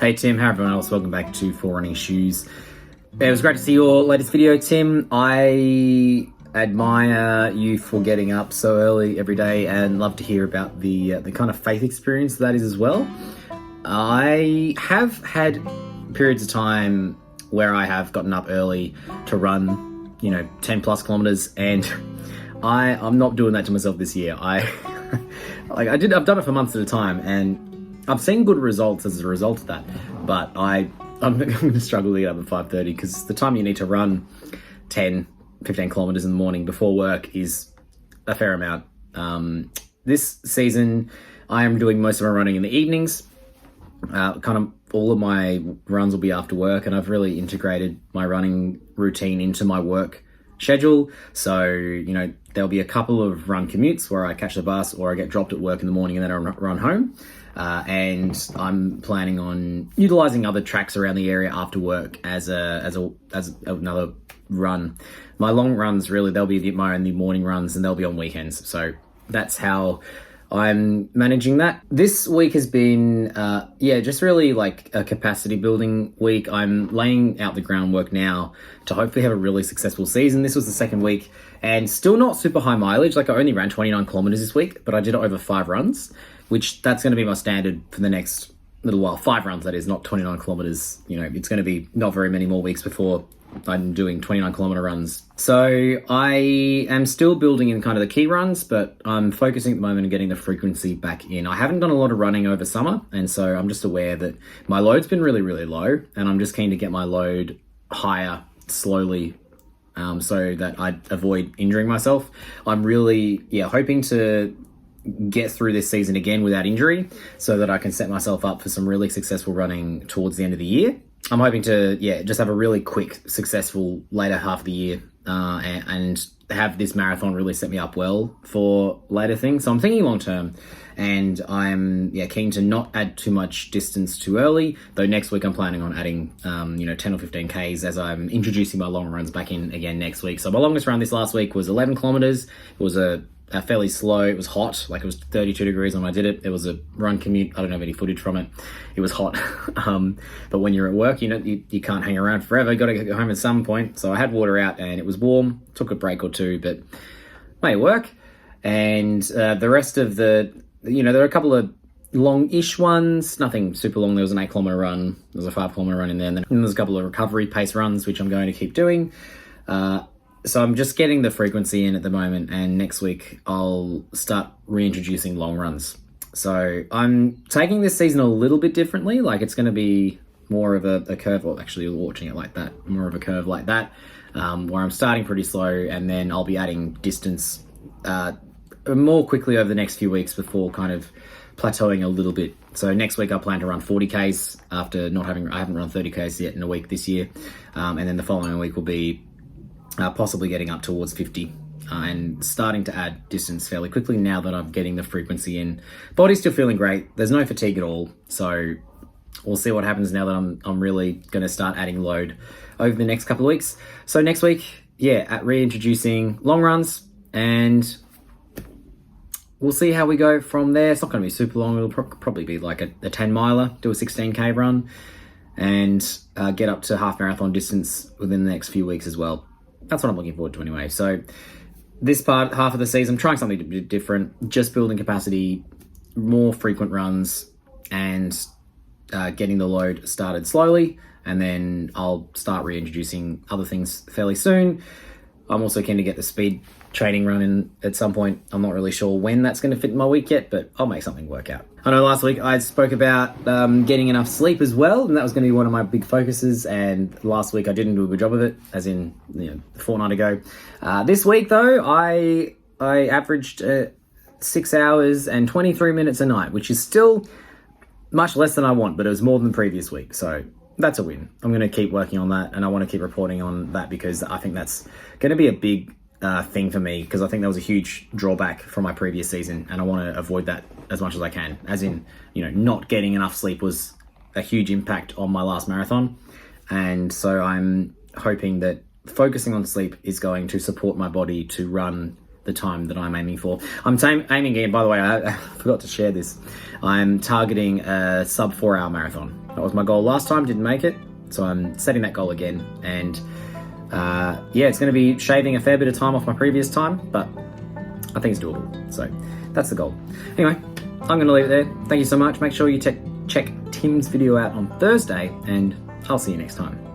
Hey Tim, how everyone else? Welcome back to For Running Shoes. It was great to see your latest video, Tim. I admire you for getting up so early every day and love to hear about the kind of faith experience that is as well. I have had periods of time where I have gotten up early to run, 10 plus kilometers, and I'm not doing that to myself this year. I've done it for months at a time, and I've seen good results as a result of that. But I'm going to struggle to get up at 5:30 because the time you need to run 10, 15 kilometers in the morning before work is a fair amount. This season, I am doing most of my running in the evenings. Kind of all of my runs will be after work, and I've really integrated my running routine into my work schedule. So, there'll be a couple of run commutes where I catch the bus or I get dropped at work in the morning and then I run home. And I'm planning on utilizing other tracks around the area after work as another run. My long runs, really, they'll be my only morning runs, and they'll be on weekends. So that's how I'm managing that. This week has been, just really like a capacity building week. I'm laying out the groundwork now to hopefully have a really successful season. This was the second week and still not super high mileage. Like I only ran 29 kilometers this week, but I did it over 5 runs, which that's going to be my standard for the next little while. 5 runs, that is, not 29 kilometers. It's going to be not very many more weeks before I'm doing 29 kilometer runs. So I am still building in kind of the key runs, but I'm focusing at the moment on getting the frequency back in. I haven't done a lot of running over summer, and so I'm just aware that my load's been really, really low, and I'm just keen to get my load higher slowly, so that I avoid injuring myself. I'm really, hoping to get through this season again without injury so that I can set myself up for some really successful running towards the end of the year. I'm hoping to, just have a really quick, successful later half of the year, and have this marathon really set me up well for later things. So I'm thinking long term, and I'm keen to not add too much distance too early. Though next week I'm planning on adding 10 or 15 Ks as I'm introducing my long runs back in again next week. So my longest run this last week was 11 kilometers. It was a fairly slow. It was hot, like it was 32 degrees when I did it. It was a run commute. I don't have any footage from it. It was hot. But when you're at work, you can't hang around forever. You got to go home at some point. So I had water out and it was warm. Took a break or two, but made it work. And the rest of there were a couple of long-ish ones, nothing super long. There was an 8 kilometer run. There was a 5 kilometer run in there. And then there's a couple of recovery pace runs, which I'm going to keep doing. So I'm just getting the frequency in at the moment, and next week I'll start reintroducing long runs. So I'm taking this season a little bit differently. Like it's going to be more of a curve, or actually watching it like that, more of a curve like that, where I'm starting pretty slow, and then I'll be adding distance more quickly over the next few weeks before kind of plateauing a little bit. So next week I plan to run 40 Ks after I haven't run 30 Ks yet in a week this year. And then the following week will be possibly getting up towards 50 and starting to add distance fairly quickly now that I'm getting the frequency in. Body's still feeling great. There's no fatigue at all. So we'll see what happens now that I'm really going to start adding load over the next couple of weeks. So next week, at reintroducing long runs, and we'll see how we go from there. It's not going to be super long. It'll probably be like a 10 miler, do a 16K run, and get up to half marathon distance within the next few weeks as well. That's what I'm looking forward to anyway. So this half of the season, I'm trying something a bit different, just building capacity, more frequent runs, and getting the load started slowly. And then I'll start reintroducing other things fairly soon. I'm also keen to get the speed training run in at some point. I'm not really sure when that's going to fit in my week yet, but I'll make something work out. I know last week I spoke about getting enough sleep as well, and that was going to be one of my big focuses, and last week I didn't do a good job of it, as in a fortnight ago. This week though, I averaged 6 hours and 23 minutes a night, which is still much less than I want, but it was more than the previous week, so that's a win. I'm going to keep working on that, and I want to keep reporting on that because I think that's going to be a big thing for me, because I think that was a huge drawback from my previous season, and I want to avoid that as much as I can. As in, not getting enough sleep was a huge impact on my last marathon, and so I'm hoping that focusing on sleep is going to support my body to run the time that I'm aiming for. I'm aiming again, by the way, I forgot to share this. I'm targeting a sub 4 hour marathon. That was my goal last time, didn't make it. So I'm setting that goal again. And yeah, it's going to be shaving a fair bit of time off my previous time, but I think it's doable. So that's the goal. Anyway, I'm going to leave it there. Thank you so much. Make sure you check Tim's video out on Thursday, and I'll see you next time.